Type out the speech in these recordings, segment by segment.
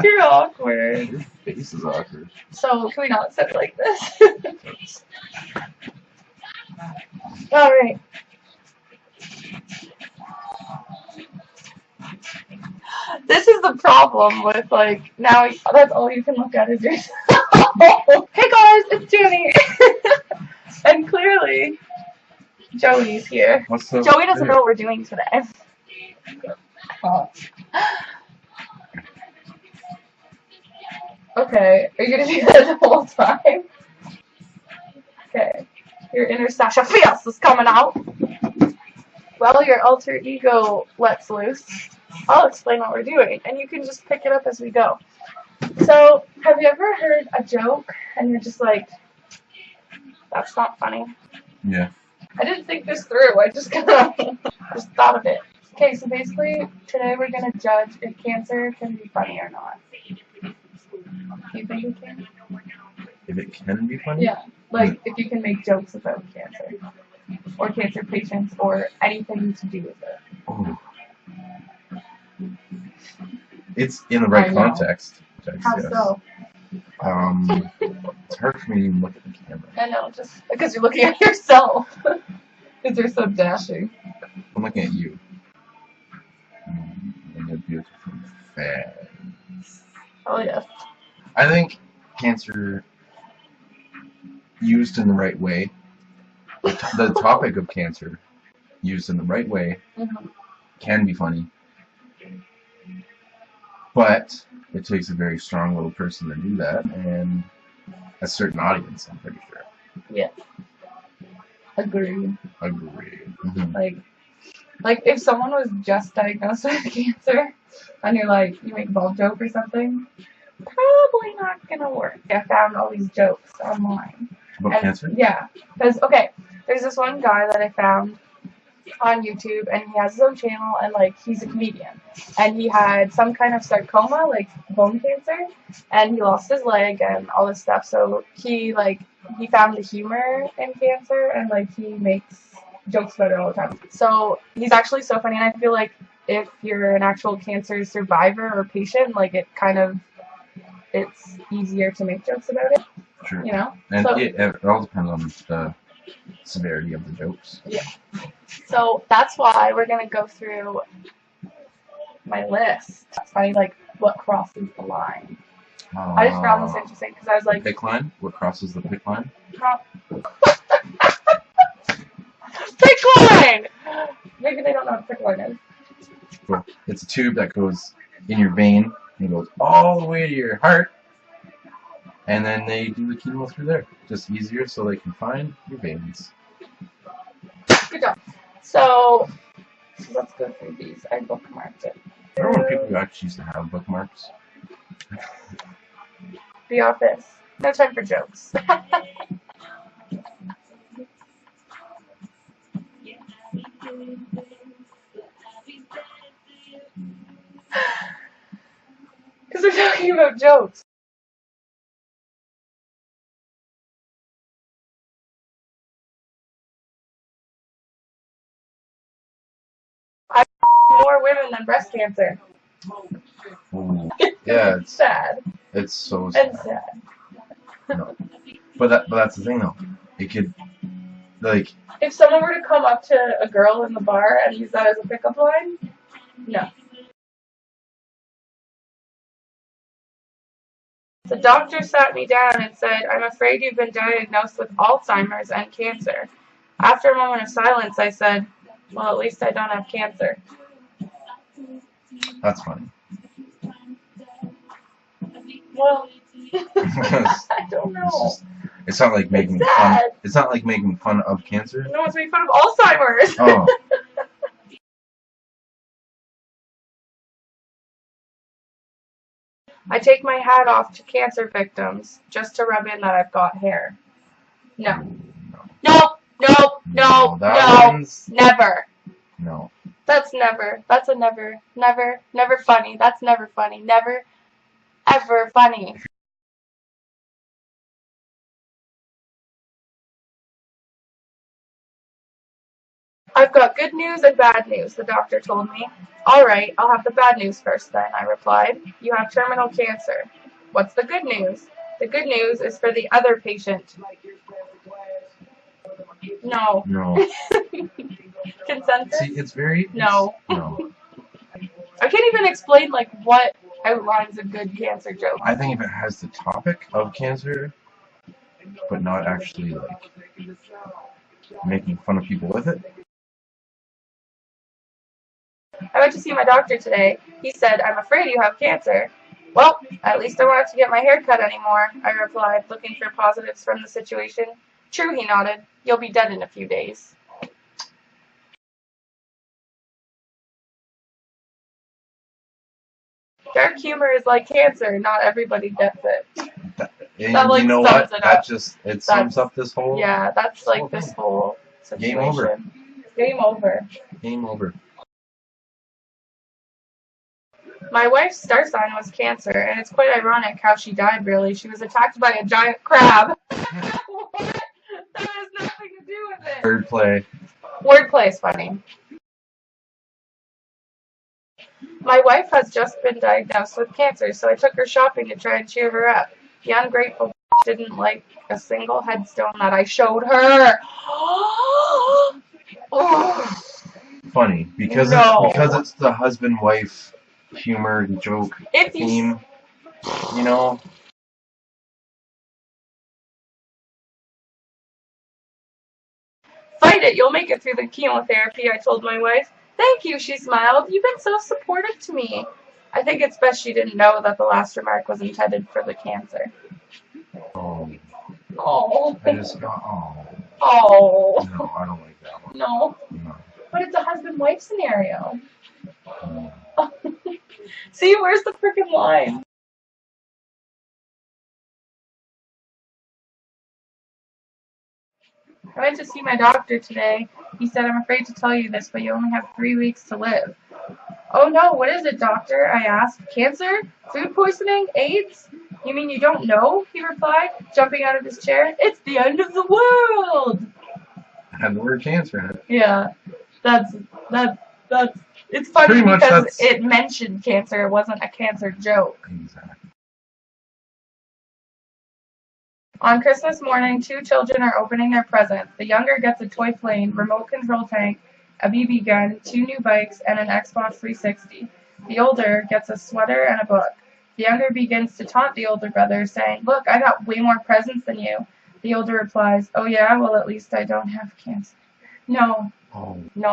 You're awkward. Your face is awkward. So, can we not sit like this? Alright. This is the problem with, like, now that's all you can look at is yourself. Hey guys, it's Jenny! And clearly, Joey's here. Joey doesn't know what we're doing today. Oh. Okay, are you gonna do that the whole time? Okay. Your inner Sasha Fierce is coming out. Well, your alter ego lets loose. I'll explain what we're doing, and you can just pick it up as we go. So, have you ever heard a joke, and you're just like, that's not funny? Yeah. I didn't think this through, I just kind of just thought of it. Okay, so basically, today we're going to judge if cancer can be funny or not. Do you think it can? If it can be funny? Yeah, like if you can make jokes about cancer, or cancer patients, or anything to do with it. Oh. It's in the right context. How so? It's hard for me to even look at the camera. I know, just because you're looking at yourself. Because you're so dashing. I'm looking at you. And your beautiful face. Oh, yes. I think cancer, used in the right way, the topic of cancer, used in the right way, can be funny. But it takes a very strong little person to do that, and a certain audience, I'm pretty sure. Yeah. Agreed. Mm-hmm. Like if someone was just diagnosed with cancer, and you're like, you make a bald joke or something, probably not gonna work. I found all these jokes online. About cancer? Yeah. Because, okay, there's this one guy that I found on YouTube, and he has his own channel, and like he's a comedian, and he had some kind of sarcoma, like bone cancer, and he lost his leg and all this stuff. So he found the humor in cancer, and like he makes jokes about it all the time. So he's actually so funny, and I feel like if you're an actual cancer survivor or patient, like it's easier to make jokes about it. Sure. You know? And so, it all depends on the severity of the jokes. Yeah. So that's why we're going to go through my list. It's funny, like, what crosses the line. I just found this interesting because I was like... The pick line? What crosses the pick line? Pick line! Maybe they don't know what pick line is. Cool. It's a tube that goes in your vein and goes all the way to your heart. And then they do the chemo through there. Just easier so they can find your veins. Good job. So let's go through these. I bookmarked it. I remember when people actually used to have bookmarks. The Office. No time for jokes. Because we're talking about jokes. I more women than breast cancer. Yeah, it's sad. It's so sad. And sad. No. But that's the thing though. It could, like, if someone were to come up to a girl in the bar and use that as a pickup line, no. The doctor sat me down and said, "I'm afraid you've been diagnosed with Alzheimer's and cancer." After a moment of silence, I said, "Well, at least I don't have cancer." That's funny. Well, I don't know. It's not like making fun. It's not like making fun of cancer. No, it's making fun of Alzheimer's. Oh. I take my hat off to cancer victims just to rub in that I've got hair. No. Nope. Nope. No. No. Never. No. That's never. That's a never. Never. Never funny. That's never funny. Never. Ever funny. I've got good news and bad news, the doctor told me. All right, I'll have the bad news first then, I replied. You have terminal cancer. What's the good news? The good news is for the other patient. No. No. Consensus? See, it's very... No. No. I can't even explain, like, what outlines a good cancer joke. I think if it has the topic of cancer, but not actually, like, making fun of people with it. I went to see my doctor today. He said, I'm afraid you have cancer. Well, at least I won't have to get my hair cut anymore, I replied, looking for positives from the situation. True, he nodded. You'll be dead in a few days. Dark humor is like cancer. Not everybody gets it. And That, like, you know sums what? it That up. just, it sums up this whole... Yeah, that's whole like this thing. whole situation. Game over. Game over. Game over. My wife's star sign was Cancer, and it's quite ironic how she died, really. She was attacked by a giant crab. What? That has nothing to do with it. Wordplay. Wordplay is funny. My wife has just been diagnosed with cancer, so I took her shopping to try and cheer her up. The ungrateful didn't like a single headstone that I showed her. Oh. Funny. Because, No. because it's the husband-wife humor joke If you theme, you know? fight it, you'll make it through the chemotherapy, I told my wife. Thank you, she smiled. You've been so supportive to me. I think it's best she didn't know that the last remark was intended for the cancer. Oh. Oh. I just got... Oh. Oh. No, I don't like that one. No. No. But it's a husband-wife scenario. No. See, where's the freaking line? I went to see my doctor today. He said, I'm afraid to tell you this, but you only have 3 weeks to live. Oh no, what is it, doctor? I asked. Cancer? Food poisoning? AIDS? You mean you don't know? He replied, jumping out of his chair. It's the end of the world! Had the word cancer in it. Yeah, that's, it's funny Pretty much because that's- it mentioned cancer, it wasn't a cancer joke. Exactly. On Christmas morning, 2 children are opening their presents. The younger gets a toy plane, remote control tank, a BB gun, 2 new bikes, and an Xbox 360. The older gets a sweater and a book. The younger begins to taunt the older brother, saying, Look, I got way more presents than you. The older replies, Oh yeah, well at least I don't have cancer. No. Oh. No.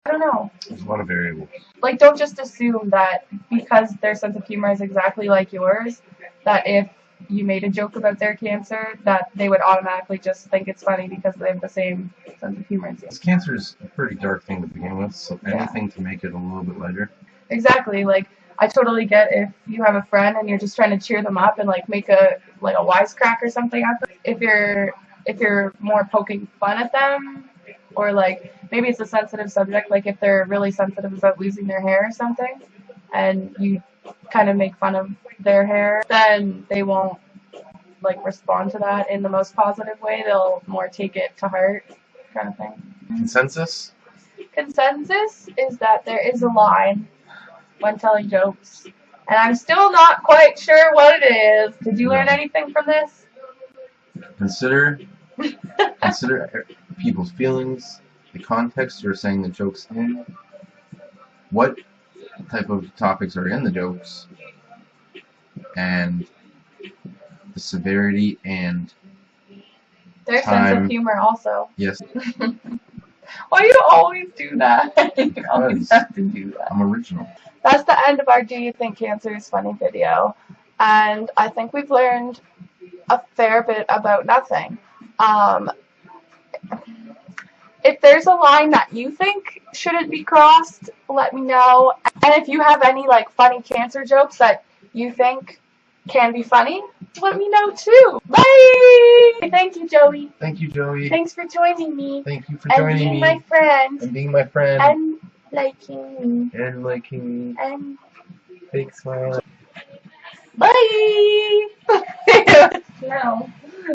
I don't know. There's a lot of variables. Like, don't just assume that because their sense of humor is exactly like yours, that if you made a joke about their cancer, that they would automatically just think it's funny because they have the same sense of humor as you. This cancer is a pretty dark thing to begin with, so Yeah. anything to make it a little bit lighter. Exactly. Like, I totally get if you have a friend and you're just trying to cheer them up and like make a wisecrack or something at them. If you're more poking fun at them, or like maybe it's a sensitive subject, like if they're really sensitive about losing their hair or something, and you kind of make fun of their hair, then they won't like respond to that in the most positive way. They'll more take it to heart, kind of thing. Consensus? Consensus is that there is a line when telling jokes, and I'm still not quite sure what it is. Did you learn anything from this? Consider people's feelings, the context you're saying the jokes in, what type of topics are in the jokes, and the severity and Their sense time. of humor also. Yes, Why do you always do that? You always Because have to do that. I'm original. That's the end of our Do You Think Cancer is Funny video. And I think we've learned a fair bit about nothing. If there's a line that you think shouldn't be crossed, let me know. And if you have any like funny cancer jokes that you think can be funny, let me know too. Bye! Thank you, Joey. Thank you, Joey. Thanks for joining me. Thank you for And joining being me. my friend. And being my friend. And liking me. And liking me. And Big smile. Bye! No.